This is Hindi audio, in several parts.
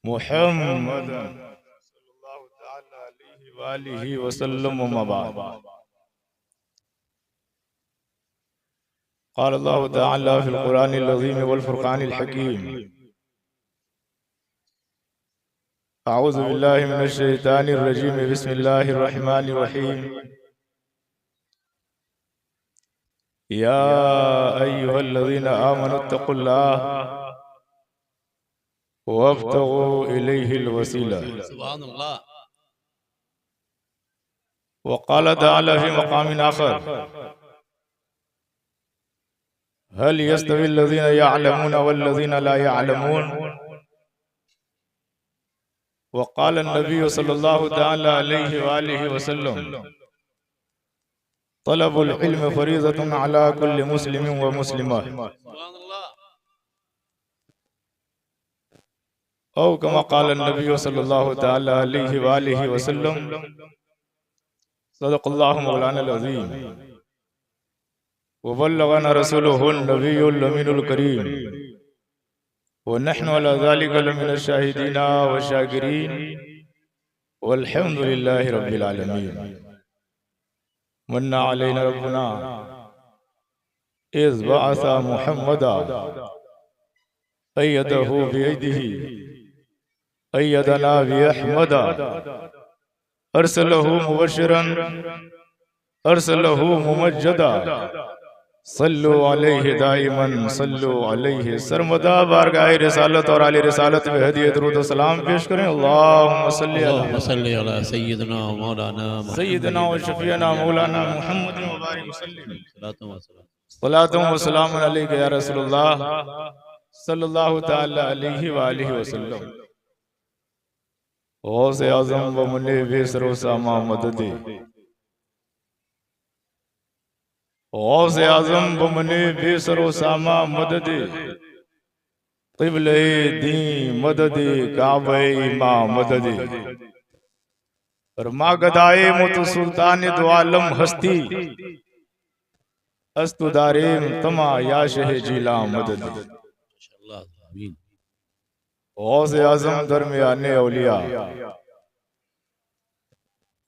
मुहम्मद सल्लल्लाहु तआला अलैहि व आलिहि वसल्लम व बाद। क़ाल अल्लाहु तआला फ़िल क़ुरानिल अज़ीम वल फ़ुरक़ानिल हकीम। अऊज़ु बिल्लाहि मिनश शैतानिर रजीम। बिस्मिल्लाहिर रहमानिर रहीम। या अय्युहल्लज़ीना आमनुत्तक़ुल्लाह वब्तगू इलैहिल वसीला। सुभानअल्लाह। वक़ाल तआला फ़ी मक़ामिन आख़र हल यस्तविल्लज़ीना यअलमून वल्लज़ीना ला यअलमून। वक़ाल अन्नबी सल्लल्लाहु तआला अलैहि व आलिहि वसल्लम तलबुल इल्म फ़रीज़तुन अला कुल्लि मुस्लिमिन व मुस्लिमा। औ कमा क़ाल अन्नबी सल्लल्लाहु तआला अलैहि व आलिहि वसल्लम सदक़ल्लाहु मौलानाल अज़ीम व बल्लगना रसूलुहुन नबियुल अमीनुल करीम व नहनु अला ज़ालिका लमिनश शाहिदीन व शाकिरीन वल्हम्दुलिल्लाहि रब्बिल आलमीन। मन्ना अलैना रब्बुना इज़ बअसा मुहम्मदा अय्यदहु बियदिही अय्यदना बिअहमदा अरसलहु मुबश्शिरन अरसलहु मुमज्जदा सल्लु अलैहि दाइमन सल्लु अलैहि सरमदा। बारगाह रिसालत और आले रिसालत में हदियत दुरूद सलाम पेश करें। अल्लाहुम्मा सल्ली अला सय्यदना मौलाना सय्यदना व शफीअना मौलाना मुहम्मद व बारिक वसल्लम। सलातु व सलाम अलैका या रसूलल्लाह सल्लल्लाहु तआला अलैहि व आलिहि वसल्लम। गौसे आज़म व मुन्ने बेसरो सामा मददे। गौसे आज़म व मुन्ने बेसरो सामा मददे। क़िबले दी मददे काबे मा मददे। और मा गदाए मुत सुल्तान दो आलम हस्ती अस्तुदारेम तमा या शह जिला मदद। गौसे आज़म दरमियाने औलिया।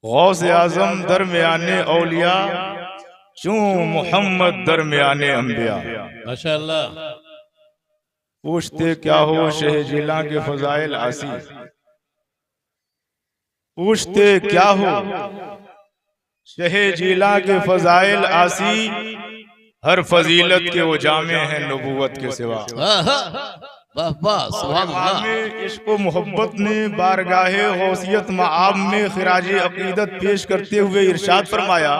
गौसे आज़म दरमियाने औलिया चूं मोहम्मद दरमियाने अंबिया। माशाअल्लाह। पूछते क्या हो शह जिला के फजाइल आसी। पूछते क्या हो शह जिला के फजाइल आसी। हर फजीलत के वो जामे हैं नबूवत के सिवा। इश्क़ मोहब्बत ने बारगाहे गौसियत माआब में खिराज अकीदत पेश करते हुए इरशाद फरमाया,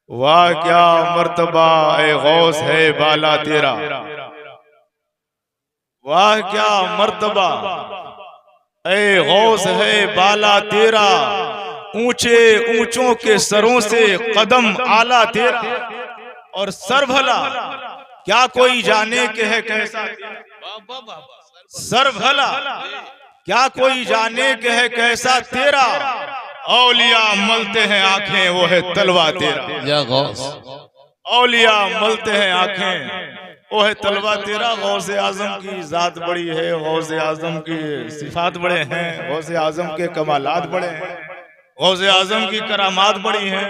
वाह क्या मर्तबा ए गौस है बाला तेरा। वाह क्या मर्तबा ए गौस है बाला तेरा। ऊंचे ऊंचों के सरों से कदम आला तेरा। और सर भला क्या कोई जाने के है कैसा। सर भला क्या कोई जाने के है कैसा तेरा। औलिया मलते हैं आंखें वो है तलवा तेरा। या गौस। औलिया मलते हैं आंखें वो है तलवा तेरा। गौसे आजम की जात बड़ी है। गौसे आजम की सिफात बड़े हैं। गौसे आजम के कमालात बड़े हैं। गौसे आजम की करामात बड़ी हैं।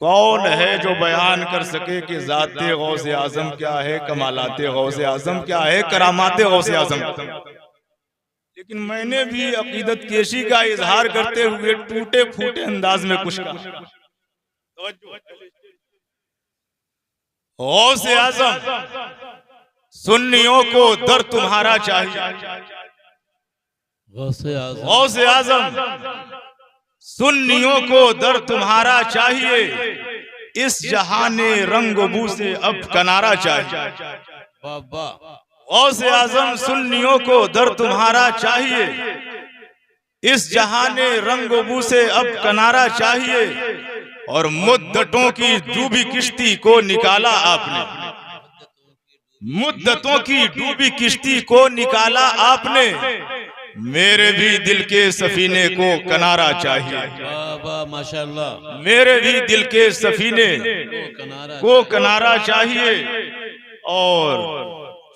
कौन है जो बयान कर सके कि ज़ाते गौसे आज़म क्या है, कमालाते गौसे आज़म क्या है, करामाते गौसे आज़म। लेकिन मैंने भी अकीदत केशी का इजहार करते हुए टूटे फूटे अंदाज में कुछ कहा। गौसे आज़म सुन्नियों को दर तुम्हारा चाहिए। गौसे आज़म सुन्नियों को दर तुम्हारा चाहिए। इस जहाने रंगबू से अब किनारा चाहिए। गौसे आज़म सुन्नियों को दर तुम्हारा चाहिए। इस जहाने रंगबू से अब किनारा चाहिए। और मुद्दतों की डूबी किश्ती को निकाला आपने। मुद्दतों की डूबी किश्ती को निकाला आपने। मेरे भी दिल के सफीने को किनारा चाहिए। माशाअल्लाह। मेरे भी दिल के सफीने को किनारा चाहिए। और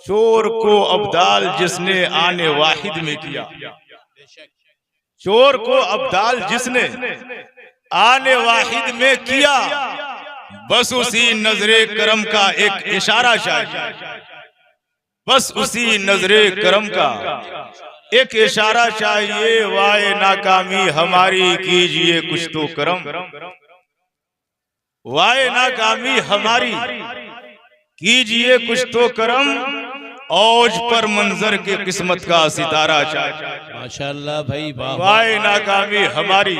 चोर को अब्दाल जिसने आने वाहिद में किया, चोर को अब्दाल जिसने आने वाहिद में किया, बस उसी नजरे करम का एक इशारा चाहिए, बस उसी नजरे करम का एक इशारा चाहिए। वाए नाकामी हमारी कीजिए कुछ तो करम, वाए नाकामी हमारी कीजिए कुछ तो करम, औज पर मंजर के किस्मत का सितारा चाहिए। माशाल्लाह भाई, वाह। वाए नाकामी हमारी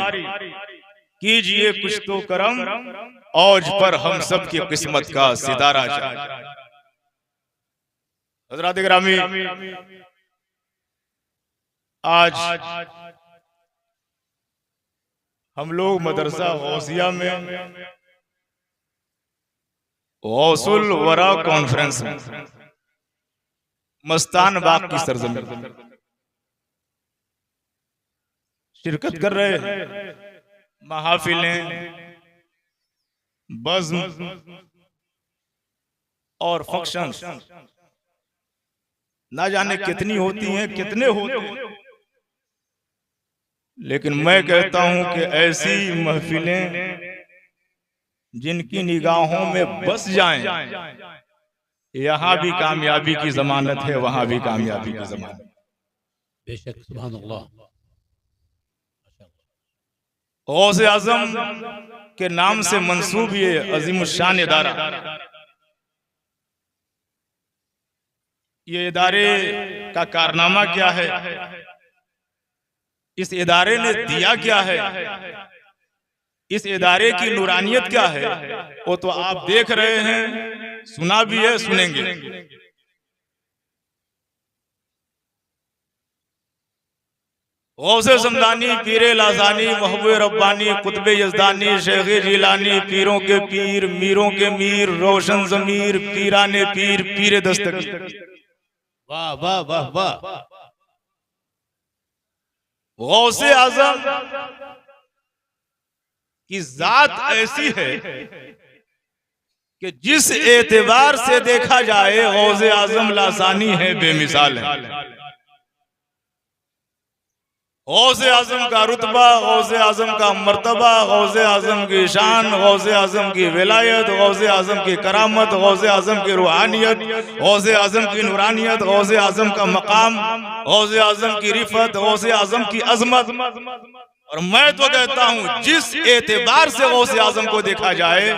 कीजिए कुछ तो करम, औज पर हम सब की किस्मत का सितारा चाहिए। हज़रात गिरामी, आज हम लोग मदरसा गौसिया में गौसुल वरा कॉन्फ्रेंस में मस्तान बाग की सरजमीन शिरकत कर रहे हैं। महफिलें, बज़्म और फंक्शंस ना जाने कितनी होती हैं, कितने होते हैं, लेकिन मैं कहता हूं कि ऐसी महफिलें जिनकी निगाहों में बस जाएं, यहां भी कामयाबी की जमानत है, वहां भी कामयाबी की जमानत। बेशक, सुभान अल्लाह। गौसे आजम के नाम से मंसूब ये अजीमुशान इदारा, ये इदारे का कारनामा क्या है, इस इदारे ने दिया क्या है, इस इदारे की नूरानियत क्या है, वो तो आप देख रहे हैं, सुना भी है, सुनेंगे। गौसे समदानी, पीरे लाजानी, महबूब रब्बानी, कुतुब यज़दानी, शेख जिलानी, पीरों के पीर, मीरों के मीर, रोशन ज़मीर, पीराने पीर, पीरे दस्तगीर। वाह वाह वाह वाह। गौसे आजम की जात ऐसी है कि जिस एतबार से देखा जाए गौसे आजम लासानी है, बेमिसाल है। गौसे आजम का रुतबा, गौसे आजम का मर्तबा, गौसे आजम की शान, गौसे आजम की विलायत, गौसे आजम की करामत, गौसे आजम की रूहानियत, गौसे आजम की नूरानियत, गौसे आजम का मकाम, गौसे आजम की रिफत, गौसे आजम की अजमत। और मैं तो कहता हूं जिस एतबार से गौसे आजम को देखा जाए,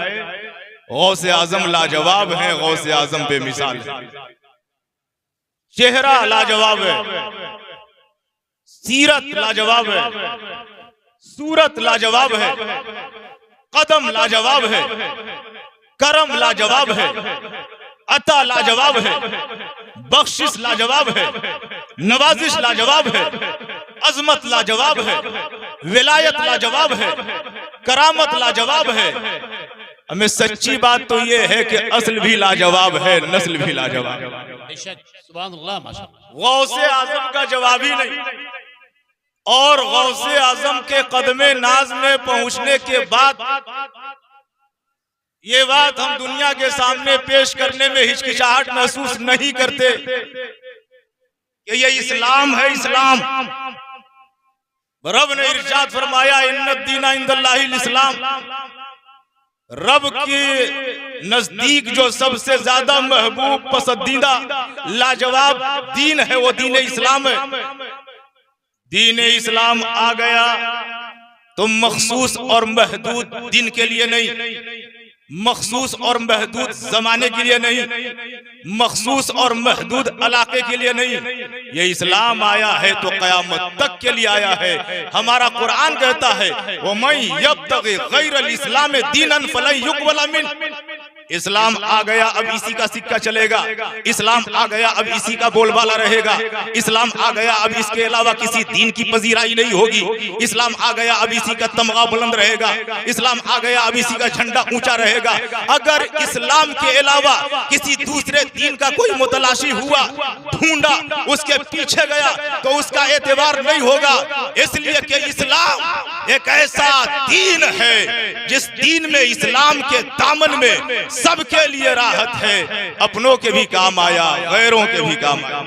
गौसे आजम लाजवाब है, गौसे आजम बेमिसाल है। चेहरा लाजवाब है, सीरत लाजवाब है, सूरत लाजवाब है, कदम लाजवाब है, करम लाजवाब है, अता लाजवाब है, बख्शिश लाजवाब है, नवाजिश लाजवाब है, अजमत लाजवाब है, विलायत लाजवाब है, करामत लाजवाब है। हमें सच्ची बात तो ये है कि असल भी लाजवाब है, नस्ल भी लाजवाब है। सुभान अल्लाह, माशाअल्लाह। गौसे आजम का जवाब ही नहीं। और गौसे आजम के कदमे नाज में पहुंचने के बाद ये बात हम दुनिया के सामने पेश करने में हिचकिचाहट महसूस नहीं करते कि ये इस्लाम है। इस्लाम, रब ने इरशाद फरमाया, इन्नद्दीना इंदल्लाहिल इस्लाम, रब के नजदीक जो सबसे ज्यादा महबूब, पसंदीदा, लाजवाब दीन है वो दीन इस्लाम है। दीन इस्लाम आ गया तो मखसूस और महदूद दिन के लिए नहीं, मखसूस और महदूद जमाने के लिए नहीं, मखसूस और महदूद इलाके के लिए नहीं। ये इस्लाम आया है तो क़यामत तक के लिए आया है। हमारा कुरान कहता है, वमन यब्तगी गैरल इस्लाम दीनन फलन युक़बल मिन। इस्लाम आ गया, अब इसी का सिक्का चलेगा। इस्लाम आ गया, अब इसी का बोलबाला रहेगा। इस्लाम आ गया, अब इसके अलावा किसी दीन की पजीराई नहीं होगी। इस्लाम आ गया, अब इसी का तमगा बुलंद रहेगा। इस्लाम आ गया, अब इसी का झंडा ऊंचा रहेगा। अगर इस्लाम के अलावा किसी दूसरे दीन का कोई मुतलाशी हुआ, ढूंढा, उसके पीछे गया तो उसका एतबार नहीं होगा। इसलिए कि इस्लाम एक ऐसा दीन है जिस दीन में, इस्लाम के दामन में सबके लिए राहत है, अपनों के भी काम आया, गैरों के भी काम आया।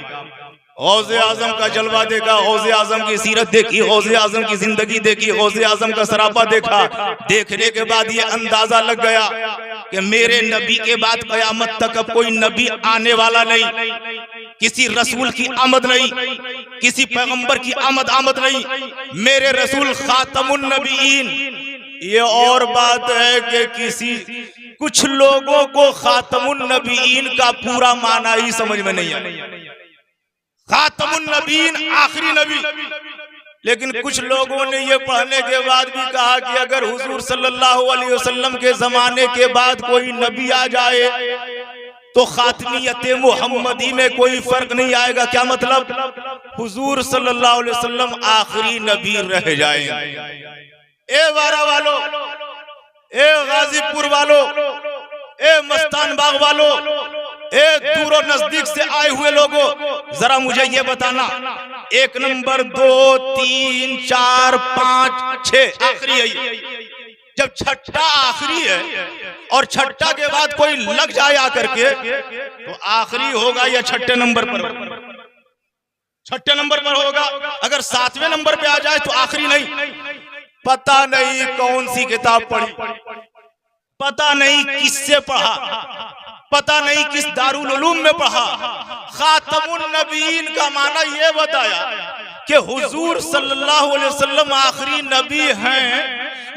गौसे आजम का जलवा देखा, गौसे आजम की सीरत देखी, गौसे आजम की जिंदगी देखी, गौसे आजम का सरापा देखा। देखने के बाद ये अंदाजा लग गया कि मेरे नबी के बाद कयामत तक अब कोई नबी आने वाला नहीं, किसी रसूल की आमद नहीं, किसी पैगंबर की आमद नहीं, मेरे रसूल खातमुन नबीन। ये और बात है कि किसी कुछ लोगों को खातमुन नबीन का पूरा माना ही समझ में नहीं आया। खातमुन नबीन आखिरी नबी, लेकिन कुछ लोगों ने ये पढ़ने के बाद भी कहा कि अगर हुजूर सल्लल्लाहु अलैहि वसल्लम के जमाने के बाद कोई नबी आ जाए तो खातमियत मुहम्मदी में कोई फर्क नहीं आएगा। क्या मतलब? हुजूर सल्लल्लाहु अलैहि वसल्लम आखिरी नबी रह जाएंगे। ए वारा वालों, ए गाजीपुर वालों, ए मस्तान बाग वालों, ए दूर और नजदीक से आए हुए लोगों, जरा मुझे ये बताना, 1 नंबर 2 3 4 5 6 आखिरी है। जब छठा आखिरी है और छठा के बाद कोई लग जाए आकर के तो आखिरी होगा या छठे नंबर पर? छठे नंबर पर होगा। अगर 7वें नंबर पे आ जाए तो आखिरी नहीं। पता नहीं कौन सी किताब पढ़ी, पता नहीं किससे पढ़ा, पता नहीं किस दारुल उलूम में पढ़ा। खातमुन नबीन का माना यह बताया कि हुजूर सल्लल्लाहु अलैहि वसल्लम आखिरी नबी हैं,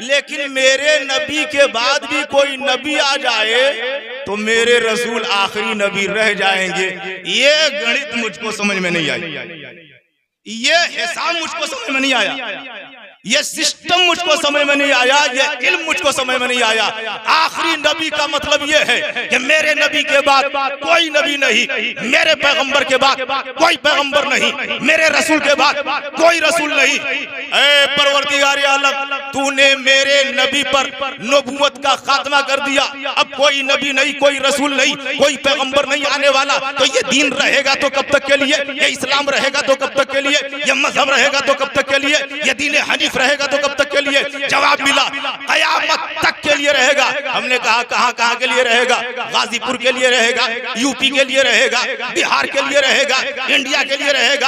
लेकिन मेरे नबी के बाद भी कोई नबी आ जाए तो मेरे रसूल आखिरी नबी रह जाएंगे। ये गणित मुझको समझ में नहीं आई, ये हिसाब मुझको समझ में नहीं आया, ये सिस्टम मुझको समझ में नहीं आया, ये इल्म मुझको समझ में नहीं आया। आखिरी नबी का मतलब ये है कि मेरे नबी के बाद कोई नबी नहीं, मेरे पैगंबर के बाद कोई पैगंबर नहीं, मेरे रसूल के बाद कोई रसूल नहीं। ऐ परवरदिगार आलम, तूने मेरे नबी पर नबूवत का खात्मा कर दिया। अब कोई नबी नहीं, कोई रसूल नहीं, कोई पैगंबर नहीं आने वाला। तो ये दीन रहेगा तो कब तक के लिए? ये इस्लाम रहेगा तो कब तक के लिए? ये मजहब रहेगा तो कब तक के लिए? ये दीन हनीफ रहेगा तो कब तक के लिए? जवाब मिला, कयामत तक के लिए रहेगा। हमने कहा कहां के लिए रहेगा? गाजीपुर के लिए रहेगा, यूपी के लिए रहेगा, बिहार के लिए रहेगा, इंडिया के लिए रहेगा,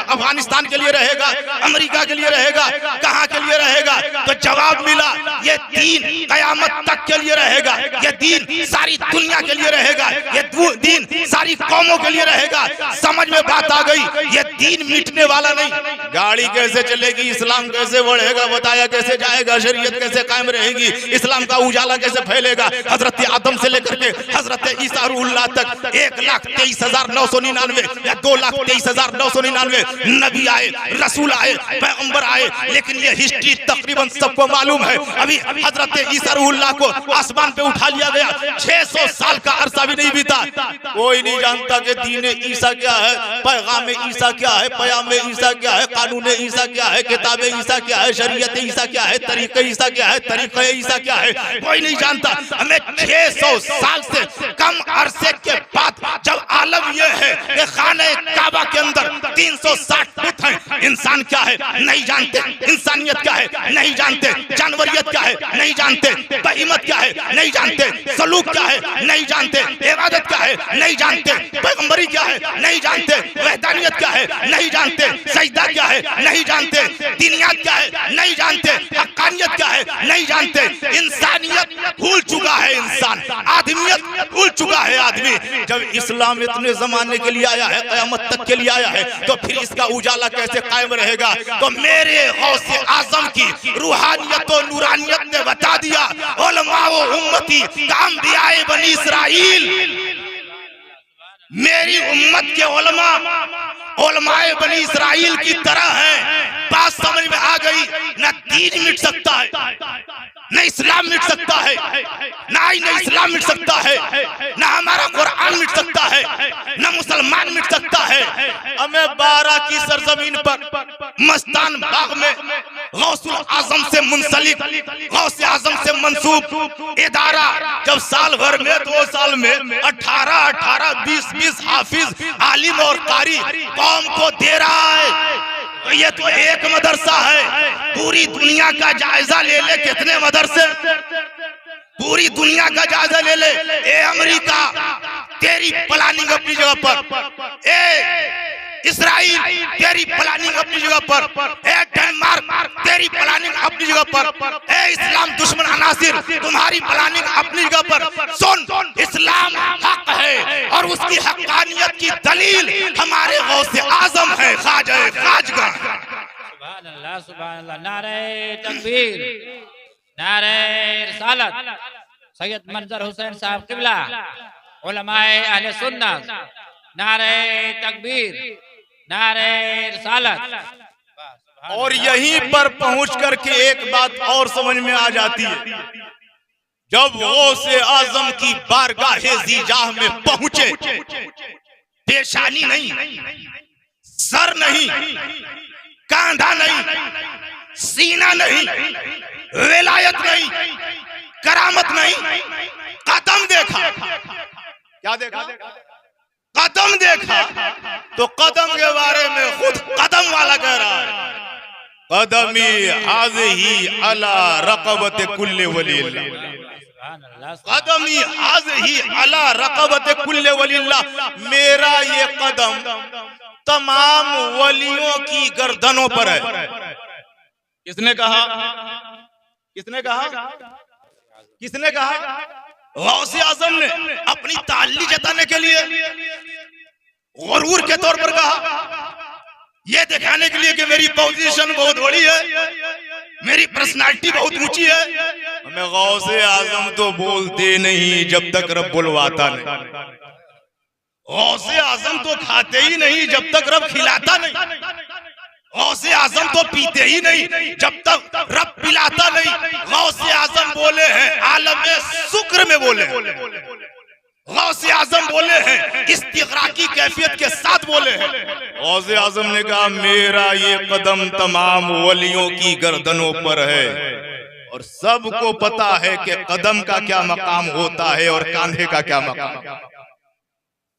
अफगानिस्तान के लिए रहेगा, अमेरिका के लिए रहेगा, कहां के लिए रहेगा? तो जवाब मिला, ये दीन कयामत तक के लिए रहेगा, ये दीन सारी दुनिया के लिए रहेगा, ये दीन सारी कौमों के लिए रहेगा। समझ में बात आ गई? ये दीन मिटने वाला नहीं। गाड़ी कैसे चलेगी, इस्लाम कैसे बढ़ेगा, बताया कैसे जाएगा, शरीयत कैसे कायम रहेगी, इस्लाम का उजाला कैसे फैलेगा। हजरत आदम से लेकर के हजरत ईसा रूहुल्लाह तक 1,23,999 या 2,23,999 नबी आए, रसूल आए, पैगंबर आए, लेकिन ये हिस्ट्री तकरीबन सबको मालूम है। अभी हजरत ईसा रूहुल्लाह को आसमान पे उठा लिया गया, 600 साल का अरसा भी नहीं बीता। कोई नहीं जानता कि दीन ईसा क्या है, पैगाम ईसा क्या है, पयाम ईसा क्या है, कानून ईसा क्या है, किताब ईसा क्या है, शरीयत ईसा क्या है, तरीक़े ईसा क्या है, तरीक़े ईसा क्या है, कोई नहीं जानता। हमें 600 साल से कम अरसे के बाद जब आलम यह है कि खाने काबा के अंदर 360 फुट है, इंसान क्या है नहीं जानते, इंसानियत क्या है नहीं जानते, जानवरियत क्या है नहीं जानते, बहीमत क्या है नहीं जानते, सलूक क्या है नहीं जानते, इबादत क्या है नहीं जानते, पैगंबरी क्या है नहीं जानते, वहदानियत क्या है नहीं जानते, सजदा क्या है नहीं जानते, दीनियत क्या है नहीं जानते, हक्कानियत क्या है नहीं जानते। इंसानियत भूल चुका है इंसान, आदमियत भूल चुका है आदमी। जब इस्लाम इतने जमाने के लिए आया है, क़यामत तक के लिए आया है, तो फिर इसका उजाला कैसे कायम रहेगा? तो मेरे गौसे आजम की रूहानियत और नूरानियत ने बता दिया, उलमा व उम्मती का अंबियाए बनी इसराइल, मेरी उम्मत के उलमाए बनी इसराइल की तरह है। बात समझ में आ गई? न दीन मिट सकता है, न इस्लाम मिट सकता है, ना इस्लाम मिट सकता है, न हमारा कुरान मिट सकता है, न मुसलमान मिट सकता है। हमें 12 की सरजमीन पर मस्तान बाग में गौसुल आजम से मुंसलिक, गौसे आजम से मंसूब इदारा जब साल भर में 2 साल में 18 20 हाफिज आलिम और कारी कौम को दे रहा है, ये तो एक मदरसा है। पूरी दुनिया का जायजा ले ले, कितने मदरसे, पूरी दुनिया का जायजा ले ले। ए अमेरिका, तेरी प्लानिंग अपनी जगह पर, ए इसराइल तेरी प्लानिंग अपनी जगह पर, ए डेनमार्क तेरी प्लानिंग अपनी जगह पर, ए इस्लाम दुश्मन अनासिर तुम्हारी प्लानिंग अपनी जगह पर। सुन, इस्लाम हक है और उसकी हक्कानियत की दलील हमारे गौसे आजम है, ख्वाजा खाजगा। सुभान अल्लाह, सुभान अल्लाह। नारे तकबीर, नारे रिसालत, सैयद मंजर हुसैन साहब किबला, उलमाए अहले सुन्नत, नारे तकबीर, नारे रिसालत। और यहीं पर पहुंच करके एक बात और समझ में आ जाती है, जब गौसे आजम की बारगाहे ज़ीजाह में पहुंचे, पेशानी नहीं, सर नहीं, कांधा नहीं, सीना नहीं, विलायत नहीं, करामत नहीं, कदम देखा। क्या देखा? कदम देखा। तो कदम के बारे में खुद कदम वाला कह रहा है, कदमी हाज़िही अला रक़बत कुल्ले वलील्लाह, कदमी हाज़िही अला रक़बत कुल्ले वलील्लाह। मेरा ये कदम तमाम वलियों की गर्दनों पर है। किसने कहा? किसने कहा? किसने कहा? गौसे आजम ने अपनी ताल्ली जताने के लिए गुरूर के तौर पर कहा, यह दिखाने के लिए कि मेरी पोजीशन बहुत बड़ी है, मेरी पर्सनालिटी बहुत ऊंची है। हमें गौसे आजम तो बोलते नहीं जब तक रब बुलवाता नहीं, गौसे आजम तो खाते ही नहीं जब तक रब खिलाता नहीं, गौसे आजम तो पीते ही नहीं जब तक रब पिलाता नहीं। गौसे आजम बोले हैं आलमे शुक्र में बोले, गौसे आजम बोले हैं इस्तिग़राक़ी कैफियत के साथ बोले हैं। गौसे आजम ने कहा मेरा ये कदम तमाम वलियों की गर्दनों पर है, और सबको पता है कि कदम का क्या मकाम होता है और कांधे का क्या मकाम।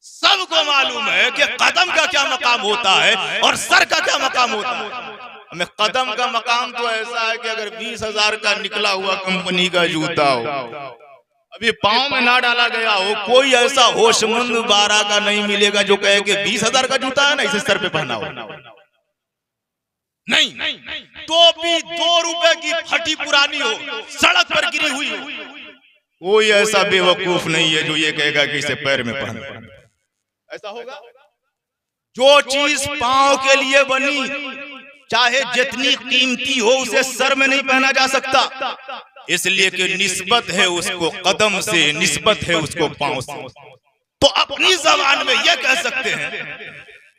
सबको मालूम है कि कदम का क्या मकाम होता है और सर का क्या मकाम होता है। हमें कदम का मकाम तो ऐसा है कि अगर 20,000 का निकला हुआ कंपनी का जूता हो, अभी पांव में ना डाला गया हो, कोई ऐसा होशमंद 12 का नहीं मिलेगा जो कहे कि 20,000 का जूता है ना, इसे सर पे पहना हो। नहीं, टोपी 2 रुपए की फटी पुरानी हो, सड़क पर गिरी हुई हो, कोई ऐसा बेवकूफ नहीं है जो ये कहेगा कि इसे पैर में पहना। ऐसा होगा? जो चीज पांव के लिए बनी, चाहे जितनी कीमती हो, उसे सर में नहीं पहना जा सकता, इसलिए कि निस्बत है उसको कदम से, निस्बत है उसको पांव से। तो अपनी जबान में यह कह सकते हैं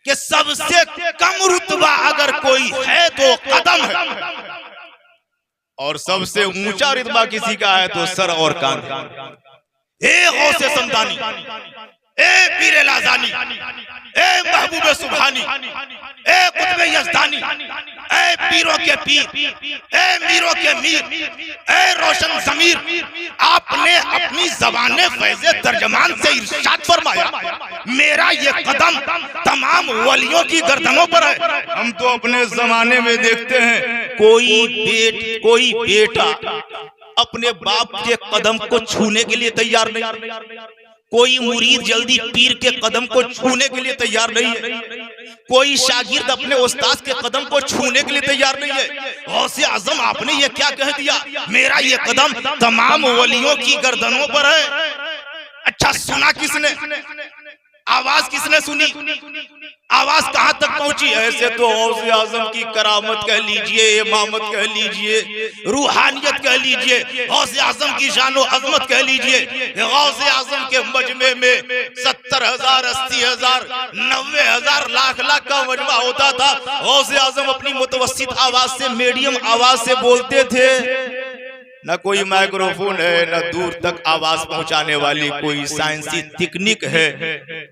कि सबसे कम रुतबा अगर कोई है तो कदम है, और सबसे ऊंचा रुतबा किसी का है तो सर और कान। ए गौसे समदानी, ए पीरे लाजानी, ए महबूबे सुभानी, ए कुतुबे यज़दानी, ए पीरों के पीर, ए मीरों के मीर, ए रोशन ज़मीर, आपने अपनी ज़बाने फैज़े तर्जमान से इरशाद फरमाया मेरा ये कदम तमाम वलियों की गर्दनों पर है। हम तो अपने जमाने में देखते हैं कोई बेटा अपने बाप के कदम को छूने के लिए तैयार नहीं, कोई मुरीद जल्दी पीर के कदम को छूने के लिए तैयार नहीं है, कोई शागिर्द अपने उस्ताद के कदम को छूने के लिए तैयार नहीं है। गौसे आजम आपने ये क्या कह दिया, मेरा ये कदम तमाम वलियों की गर्दनों पर है। अच्छा, सुना किसने? आवाज किसने सुनी? आवाज कहां तक पहुंची? ऐसे तो गौसे आजम की करामत कह लीजिए, इमामत कह लीजिए, रूहानियत कह लीजिए, गौसे आजम की शानो अजमत कह लीजिए। गौसे आजम के मजमे में 70,000, 80,000, 90,000, लाख का मजमा होता था। गौसे आजम अपनी मुतवस्सित आवाज से, मीडियम आवाज से बोलते थे। न कोई माइक्रोफोन है, न दूर तक आवाज पहुंचाने वाली कोई साइंसी तकनीक है,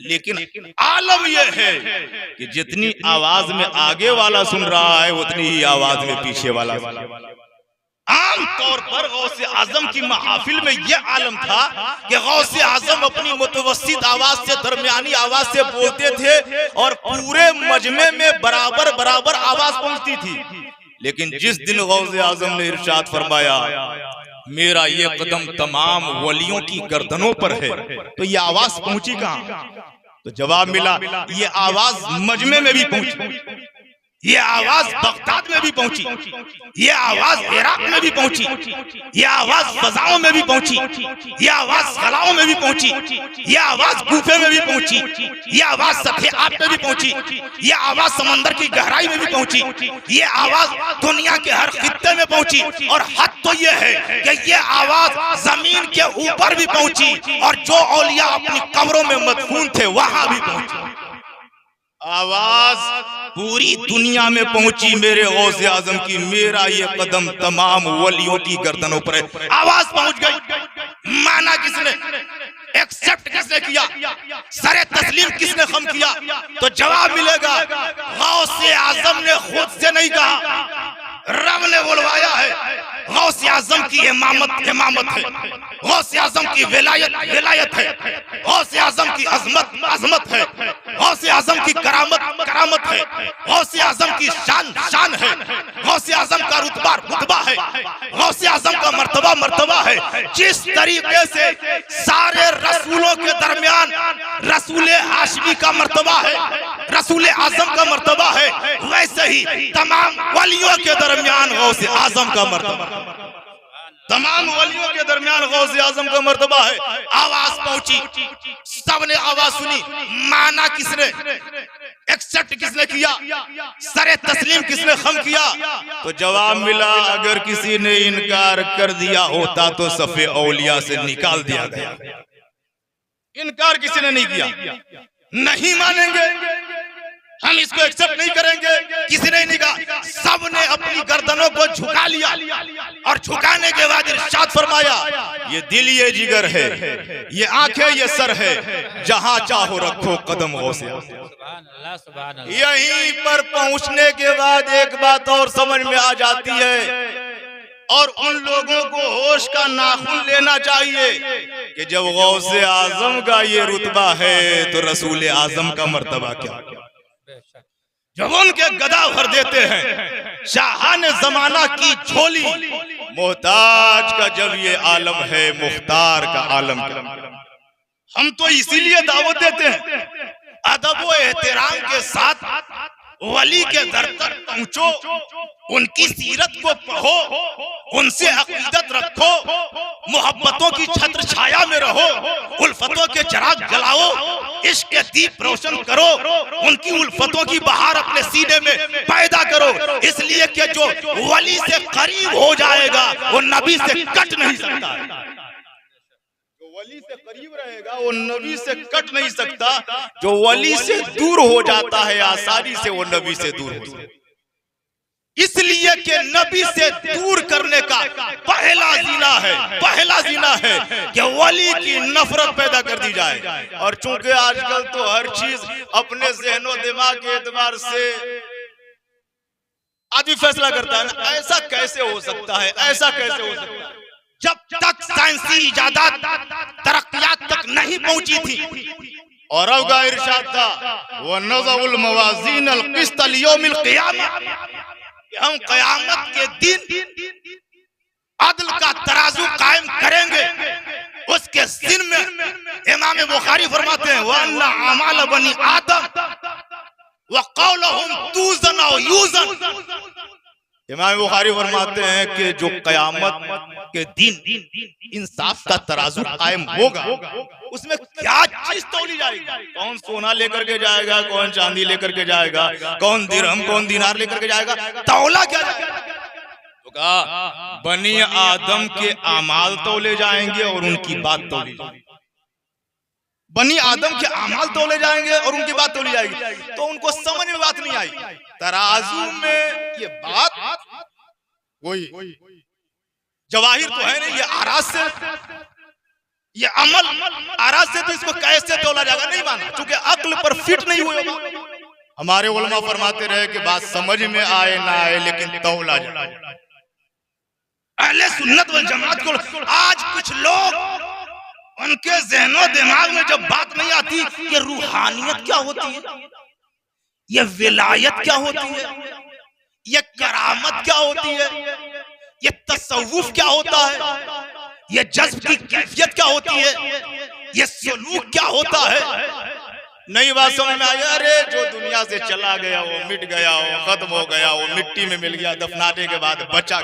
लेकिन आलम यह है कि जितनी आवाज में आगे वाला सुन रहा है उतनी ही आवाज में पीछे वाला। आम तौर पर गौसे आजम की महफिल में यह आलम था कि गौसे आजम अपनी मुतवस्सित आवाज से, दरमियानी आवाज से बोलते थे और पूरे मजमे में बराबर आवाज पहुंचती थी। लेकिन जिस दिन गौसे आजम ने इरशाद फरमाया मेरा ये कदम तमाम वलियों की गर्दनों पर है। तो ये आवाज पहुंची कहां? तो जवाब मिला, ये आवाज मजमे में भी पहुंची, ये आवाज बगदाद में भी पहुंची, ये आवाज इराक में भी पहुंची, ये आवाज फजाओं में भी पहुंची, ये आवाज खलाओं में भी पहुंची, ये आवाज गुफे में भी पहुंची, ये आवाज सतह आब में भी पहुंची, ये आवाज समंदर की गहराई में भी पहुंची, ये आवाज दुनिया के हर खित्ते में पहुंची। और हद तो ये है कि ये आवाज जमीन के ऊपर भी पहुंची और जो औलिया अपनी कब्रों में मदफून थे वहां भी पहुंची। आवाज पूरी दुनिया में पहुंची मेरे गौसे आजम की, मेरा ये कदम तमाम वलियों की गर्दनों पर है। आवाज पहुंच गई, माना किसने, एक्सेप्ट किसने किया, सरे तस्लीम किसने खम किया? तो जवाब मिलेगा, गौसे आजम ने खुद से नहीं कहा, रब ने बुलवाया है। गौसे आजम की इमामत इमामत है, गौसे आजम की विलायत विलायत है, गौसे आजम की अजमत अजमत है, गौसे आजम की करामत करामत है, गौसे आजम की शान शान है, गौसे आजम का रुतबा रुतबा है, गौसे आजम का मर्तबा मर्तबा है। जिस तरीके से सारे रसूलों के दरमियान रसूल हाशमी का मर्तबा है, रसूल आजम का मर्तबा है, वैसे ही तमाम वलियों के दरमियान गौसे आजम का मर्तबा, तमाम वलियों के दरमियान गौसे आजम का मर्तबा है। आवाज पहुंची, सबने आवाज सुनी, माना किसने, एक्सेप्ट किसने किया, सरे तस्लीम किसने खम किया? तो जवाब मिला, अगर किसी ने इनकार कर दिया होता तो सफे औलिया से निकाल दिया गया। इनकार किसी ने नहीं किया, नहीं मानेंगे, हम इसको एक्सेप्ट नहीं करेंगे, किसी ने नहीं कहा। सबने अपनी गर्दनों को झुका लिया और झुकाने के बाद इरशाद फरमाया, ये दिल ये जिगर है, ये आंखें ये सर है, जहां चाहो रखो कदम गौसे। यहीं पर पहुंचने के बाद एक बात और समझ में आ जाती है और उन लोगों को होश का नाखून लेना चाहिए कि जब गौसे आजम का ये रुतबा है तो रसूल आजम का मर्तबा क्या? जब उनके गदा भर देते हैं शाहान जमाना की झोली, मोहताज का जब ये आलम है, मुख्तार का आलम क्या? हम तो इसीलिए दावत देते हैं, अदब व एहतराम के साथ वली के दर तक पहुंचो, उनकी सीरत को पढ़ो, उनसे अकीदत रखो, मोहब्बतों की छत्र छाया में रहो, उल्फतों के चिराग जलाओ, इश्क के दीप रोशन करो, उनकी उल्फतों की बहार अपने सीने में पैदा करो। इसलिए कि जो वली से करीब हो जाएगा वो नबी से कट नहीं सकता, जो वली से करीब रहेगा वो नबी से कट नहीं सकता, जो वली से दूर हो जाता है आसानी से वो नबी से दूर हो जाता है। इसलिए कि नबी से दूर करने का पहला जीना है कि वली की नफरत पैदा कर दी जाए। और चूंकि आजकल तो हर चीज अपने ज़हनो दिमाग के एतबार से आदमी फैसला करता है ना, ऐसा कैसे हो सकता है, ऐसा कैसे हो सकता है। जब तक साइंसी इजादात तरक्कियात तक नहीं पहुंची थी और अब का इरशाद था, व नज़उल मवाज़ीन अल क़िस्त लियौमिल क़ियामह, हम क़यामत के दिन अदल का तराजू कायम करेंगे। उसके सिर में इमाम बुखारी फरमाते हैं, वन्ना अमाल बनी आदम व क़ौलुहुम तूज़न व यूज़न। इमाम बुखारी फरमाते हैं कि जो क़यामत के दिन इंसाफ का तराजू कायम होगा, उसमें क्या चीज तौली जाएगी, कौन सोना लेकर के जाएगा, कौन चांदी लेकर के जाएगा, कौन दिरहम कौन दिनार लेकर के जाएगा, तौला क्या जाएगा? तो कहा बनी आदम के आमाल तौले जाएंगे और उनकी बात तौली जाएगी। बनी आदम के आमाल तौले जाएंगे और उनकी बात तौली जाएगी। तो उनको समझ में बात नहीं आई, तराजू में ये बात वही जवाहिर तो है नहीं, ये आराज से, ये अमल आराज से, तो इसको कैसे तौला जाएगा? नहीं माना, क्योंकि अक्ल पर फिट नहीं हुए। हमारे उलमा फरमाते रहे कि बात समझ में आए ना आए लेकिन तौला जाए। अहले सुन्नत वल जमात को आज कुछ लोग उनके ज़हनो दिमाग में जब बात नहीं आती, ये रूहानियत क्या होती है, ये विलायत क्या होती है, ये करामत क्या होती है, ये तसव्वुफ क्या होता है, ये जज्ब की कैफियत क्या होती है, ये सलूक क्या होता है। नई बात समझ में आई, अरे जो दुनिया से चला गया वो मिट गया, वो खत्म हो गया, वो मिट्टी में मिल गया, दफनाने के बाद बचा।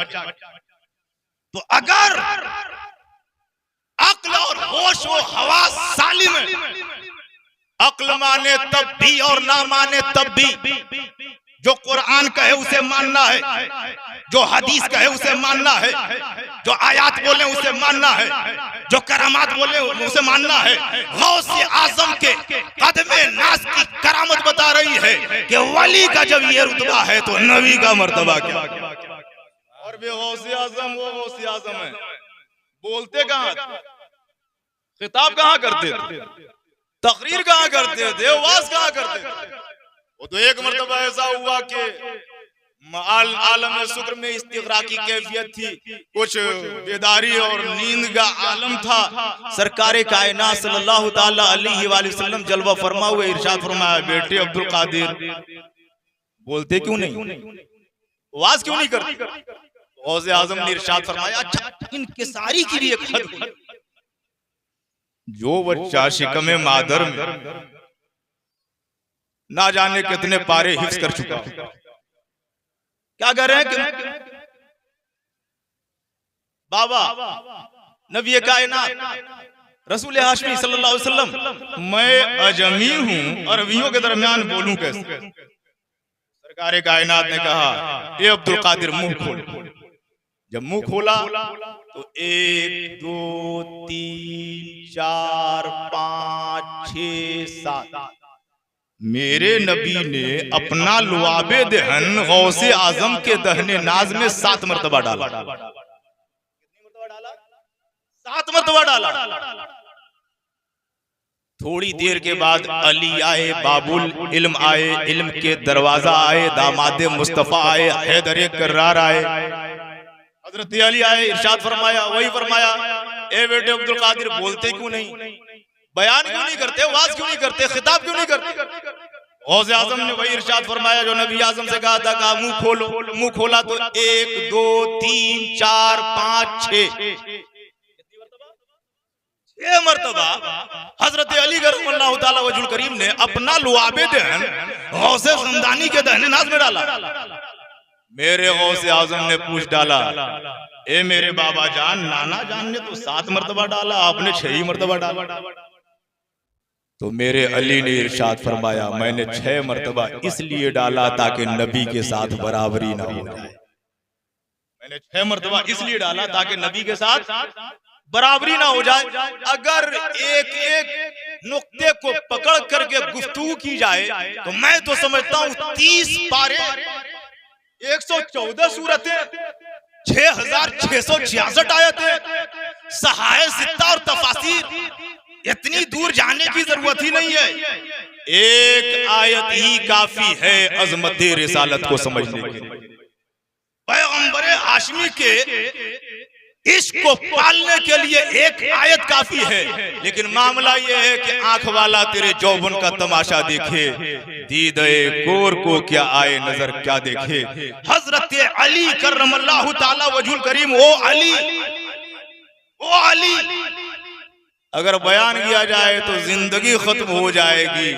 तो अगर अक्ल और होश वो हवा सालिम है, अक्ल माने तब भी और ना माने तब भी, जो कुरान कहे उसे मानना है, जो हदीस कहे उसे मानना है, जो आयत बोले उसे मानना है, जो करामात बोले उसे मानना है। गौसे आजम के कदमे नाज की करामत बता रही है कि वली का जब ये रुतबा है तो नबी का मर्तबा क्या। और वे गौसे आजम वो गौसे आजम है, बोलते कहाँ, खिताब कहाँ करते थे, तकरीर कहाँ करते थे, वाज कहाँ करते थे। वो तो एक मर्तबा ऐसा हुआ कि आलम शुक्र में इस्तिगरा की कैफियत थी, कुछ बेदारी और नींद का आलम था। सरकार कायनात सल्लल्लाहु ताला अलैहि वसल्लम जलवा फरमा हुए इरशाद फरमाया, बेटे अब्दुल कादिर बोलते क्यों नहीं, आवाज क्यों नहीं करते। गौसे आजम ने इरशाद फरमाया, अच्छा इनकिसारी की भी एक हद है। जो बच्चा शिकमे मादर में ना जाने कितने पारे हिफ्ज कर चुका, क्या कर रहे हैं कि बाबा नबी कायनात रसूल हाशमी सल्लल्लाहु अलैहि वसल्लम, मैं अजमी हूं अरबियों के दरमियान बोलूं कैसे। सरकार कायनात ने कहा, ये अब्दुल कादिर मुंह खोल। जब मुंह खोला तो 1 2 3 4 5 6 7 मेरे नबी ने अपना लुआबे दहन गौसे आजम के दहने नाज में 7 मरतबा डाला। कितनी मरतबा डाला? 7 मरतबा डाला। थोड़ी देर के बाद अली आए, बाबुल इल्म आए, इल्म के दरवाजा आए, दामादे मुस्तफा आए, हैदर कर्रार आए, हजरत अली आए। इरशाद फरमाया, वही फरमाया, ए बेटे अब्दुल कादिर बोलते क्यों नहीं, बयान क्यों नहीं करते, वाज क्यों नहीं करते, खिताब क्यों नहीं करते। गौसे आजम ने वही इरशाद फरमाया जो नबी आजम से कहा था, कहा मुंह खोलो। मुंह खोला तो 1 2 3 4 5 6 मरतबा हजरत अली करमल्लाहु ताला वजुल करीम ने अपना लुआबे दहन गौसे ज़मदानी के दहने नाज में डाला। मेरे गौसे आजम ने पूछ डाला, ए मेरे बाबा जान, नाना जान ने तो 7 मरतबा डाला, आपने 6 ही मरतबा डाला। तो मेरे अली ने इरशाद फरमाया, मैंने 6 मरतबा इसलिए डाला ताकि नबी के साथ बराबरी ना हो जाए। मैंने 6 मरतबा इसलिए डाला ताकि नबी के साथ बराबरी ना हो जाए। अगर एक एक नुक्ते को पकड़ करके गुफ्तगू की जाए तो मैं तो समझता हूँ 30 पारे, 114 सूरतें, 6666 आयतें, सहाय सित्ता और तफासीर, इतनी दूर जाने की जरूरत ही नहीं है। एक आयत ही काफी है अजमत रिसालत को समझने के लिए। पैगंबर हाशमी के इश्क को पालने के लिए एक आयत काफी है। लेकिन मामला यह है कि आंख वाला तेरे जौबन का तमाशा देखे, दीदे गोर को क्या आए नजर क्या देखे। हजरत अली करमल्लाहु ताला वजहुल करीम, वो अली अगर बयान किया जाए तो जिंदगी खत्म हो जाएगी।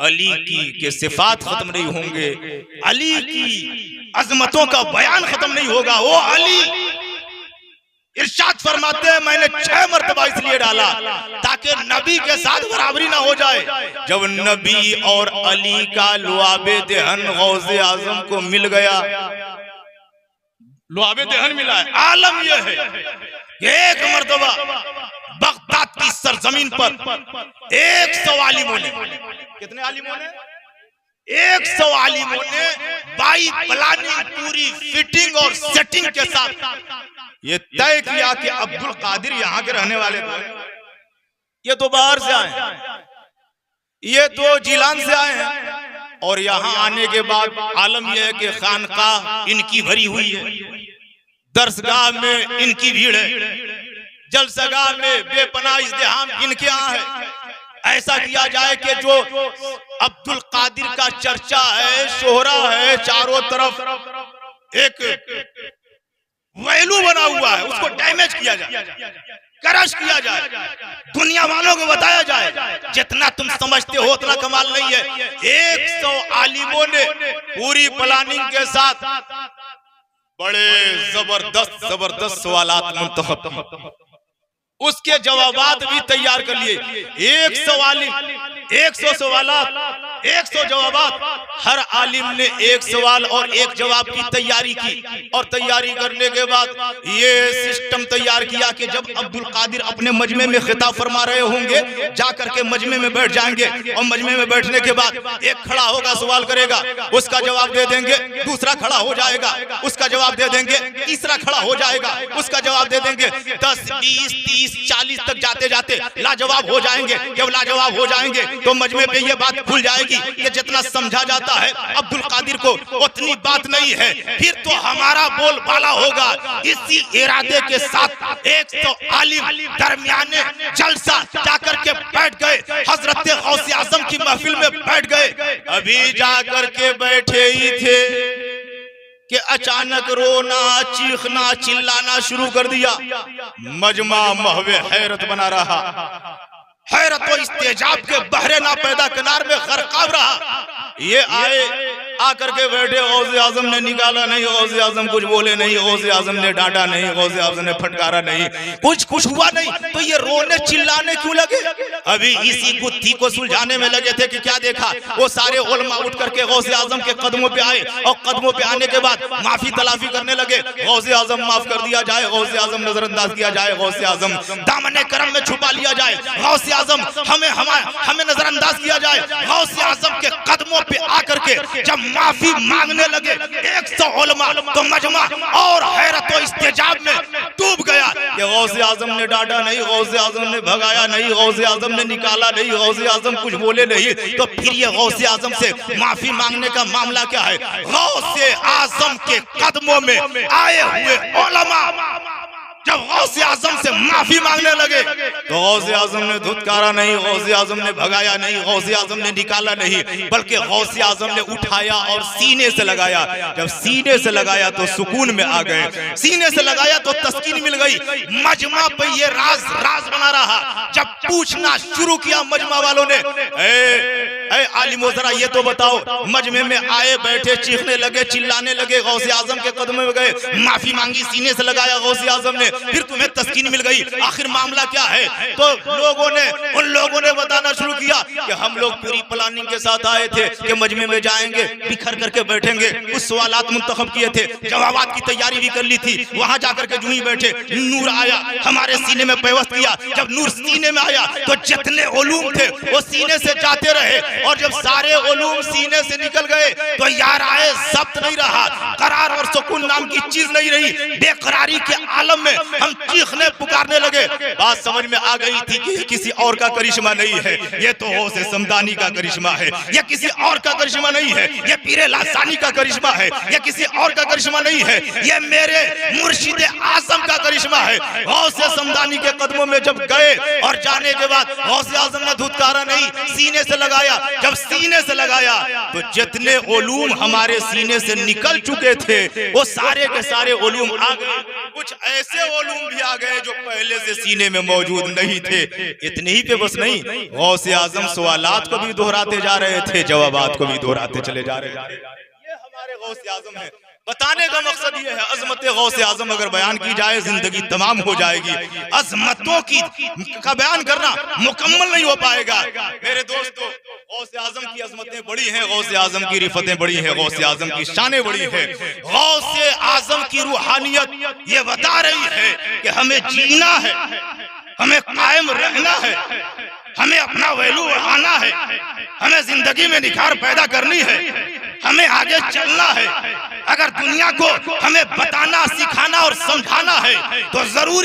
अली की के सिफात खत्म नहीं होंगे, अली की अजमतों का बयान खत्म नहीं होगा। वो अली इरशाद फरमाते हैं, मैंने 6 मरतबा इसलिए डाला ताकि नबी के साथ बराबरी ना हो जाए। जब नबी और अली का लुआबे दहन गौसे आजम को मिल गया, लुआबे दहन मिला है। आलम यह है कि एक मरतबा बगदाद की सरजमीन पर 100 आलिमों ने, कितने आलिमों ने, 100 आलिमों ने बाई प्लानिंग, पूरी फिटिंग और सेटिंग के साथ ये तय किया कि अब्दुल कादिर यहाँ के रहने वाले थे। ये तो बाहर से आए हैं, ये तो जिलान से आए हैं, और यहाँ आने के बाद आलम यह है कि खानकाह इनकी भरी हुई है, दरसगाह में इनकी भीड़ है, जलसगाह में बेपनाह इज़्दिहाम इनके यहाँ है। ऐसा किया जाए कि जो अब्दुल कादिर का चर्चा है, शोहरा है, चारों तरफ एक पहलू बना हुआ है उसको डैमेज किया जाए, क्रश किया जाए, दुनिया वालों को बताया जाए जितना तुम समझते हो उतना कमाल नहीं है। 100 आलिमों ने पूरी प्लानिंग के साथ बड़े जबरदस्त सवालात मुंतखब, उसके जवाबात भी तैयार कर लिए। 100 आलिम, 100 सवालात, 100 जवाबात, हर आलिम ने एक सवाल और एक जवाब की तैयारी की, और तैयारी करने के बाद ये सिस्टम तैयार किया कि जब अब्दुल कादिर अपने मजमे में खिताब फरमा रहे होंगे जाकर के मजमे में बैठ जाएंगे, और मजमे में बैठने के बाद एक खड़ा होगा, सवाल करेगा, उसका जवाब दे देंगे, दूसरा खड़ा हो जाएगा, उसका जवाब दे देंगे, तीसरा खड़ा हो जाएगा, उसका जवाब दे देंगे, 10, 20, 30, 40 तक जाते जाते लाजवाब हो जाएंगे। जब लाजवाब हो जाएंगे तो मजमे पे ये बात खुल जाएगी कि जितना समझा जाता है अब्दुल कादिर को उतनी बात नहीं है। फिर तो हमारा बोलबाला होगा। इसी इरादे के साथ 100 आलिम दरमियाने जलसा जाकर के बैठ गए, हजरत गौसे आजम की महफिल में बैठ गए। अभी जाकर के बैठे ही थे कि अचानक रोना, चीखना, चिल्लाना शुरू कर दिया। मजमा महवे हैरत बना रहा, हैरत और इस्तेजाब के बहरे ना पैदा किनार में गरकाब रहा। ये आए, आकर के बैठे, गौसे आजम ने निकाला नहीं, गौसे आजम कुछ बोले नहीं, गौसे आजम ने डांटा नहीं, गौसे आजम ने फटकारा नहीं, कुछ हुआ नहीं। तो ये रोने चिल्लाने क्यों लगे? अभी इसी गुत्थी को सुलझाने में लगे थे कि क्या देखा, वो सारे उलमा उठ करके गौसे आजम के कदमों पे आए, और कदमों पे आने के बाद माफी तलाफी करने लगे। गौसे आजम माफ कर दिया जाए, गौसे आजम नजरअंदाज किया जाए, गौसे आजम दामने करम में छुपा लिया जाए, गौसे आजम हमें नजरअंदाज किया जाए। गौसे आजम के कदमों पे आकर के जब माफी मांगने लगे 100 उलमा, तो मजमा और हैरत और इस्तेजाब में डूब गया कि गौसे आजम ने डांटा नहीं, गौसे आजम ने भगाया नहीं, गौसे आजम ने निकाला नहीं, गौसे आजम कुछ बोले नहीं। तो फिर ये गौसे आजम से माफी मांगने का मामला क्या है? गौसे आजम के कदमों में आए हुए उलमा जब गौसे आजम से माफी मांगने लगे तो गौसे आजम ने धुतकारा नहीं, गौसे आजम ने भगाया नहीं, गौसे आजम ने निकाला नहीं, बल्कि गौसे आजम ने उठाया और सीने से लगाया। जब सीने से लगाया तो सुकून में आ गए, सीने से लगाया तो तस्कीन मिल गई। मजमा पे ये राज बना रहा। जब पूछना शुरू किया मजमा वालों ने, ए आलिमो जरा ये तो बताओ, मजमे में आए बैठे चीखने लगे, चिल्लाने लगे, गौसे आजम के कदमों में गए, माफी मांगी, सीने से लगाया गौसे आजम ने, फिर तुम्हें तस्कीन मिल गई, आखिर मामला क्या है? तो उन लोगों ने बताना शुरू किया कि हम लोग पूरी प्लानिंग के साथ आए थे कि मजमे में जाएंगे, बिखर करके बैठेंगे, कुछ सवालात मुंतखब किए थे, जवाबात की तैयारी भी कर ली थी। वहां जाकर के जो ही बैठे, नूर आया, हमारे सीने में पेवस्त किया। जब नूर सीने में आया तो जितने उलूम थे वो सीने से जाते रहे, और जब सारे उलूम सीने से निकल गए तो यार आए जब्त नहीं रहा, करार और सुकून नाम की चीज नहीं रही। बेकरारी के आलम में हम चीखने पुकारने लगे। बात समझ में आ गई थी कि किसी और का करिश्मा नहीं है, ये तो गौसे समदानी का करिश्मा है, ये किसी और का करिश्मा नहीं है, ये पीरे लासानी का करिश्मा है, ये किसी और का करिश्मा नहीं है, ये मेरे मुर्शिद आजम का करिश्मा है। गौसे समदानी के कदमों में जब गए और जाने के बाद गौसे आजम ने धुतकारा नहीं, सीने से लगाया। जब सीने से लगाया तो जितने उलूम हमारे सीने से निकल चुके थे वो सारे के सारे उलूम आ गए। कुछ ऐसे उलूम भी आ गए जो पहले से सीने में मौजूद नहीं थे। इतने ही पे बस नहीं, गौसे आजम सवालात को भी दोहराते जा रहे थे, जवाबात को भी दोहराते चले जा रहे थे। ये हमारे गौसे आजम है। बताने का मकसद ये है, अजमत गौसे आजम अगर बयान की जाए जिंदगी तमाम हो जाएगी। अजमतों का बयान करना मुकम्मल नहीं हो पाएगा। मेरे दोस्तों, गौसे आजम की अजमतें बड़ी हैं, गौसे आजम की रिफतें बड़ी हैं, गौसे आजम की शानें बड़ी हैं। गौसे आजम की रूहानियत ये बता रही है कि हमें जीना है, हमें कायम रहना है, हमें अपना वैल्यू बढ़ाना है, हमें जिंदगी में निखार पैदा करनी है, हमें आगे चलना है। अगर दुनिया को हमें बताना, सिखाना और समझाना है तो जरूरी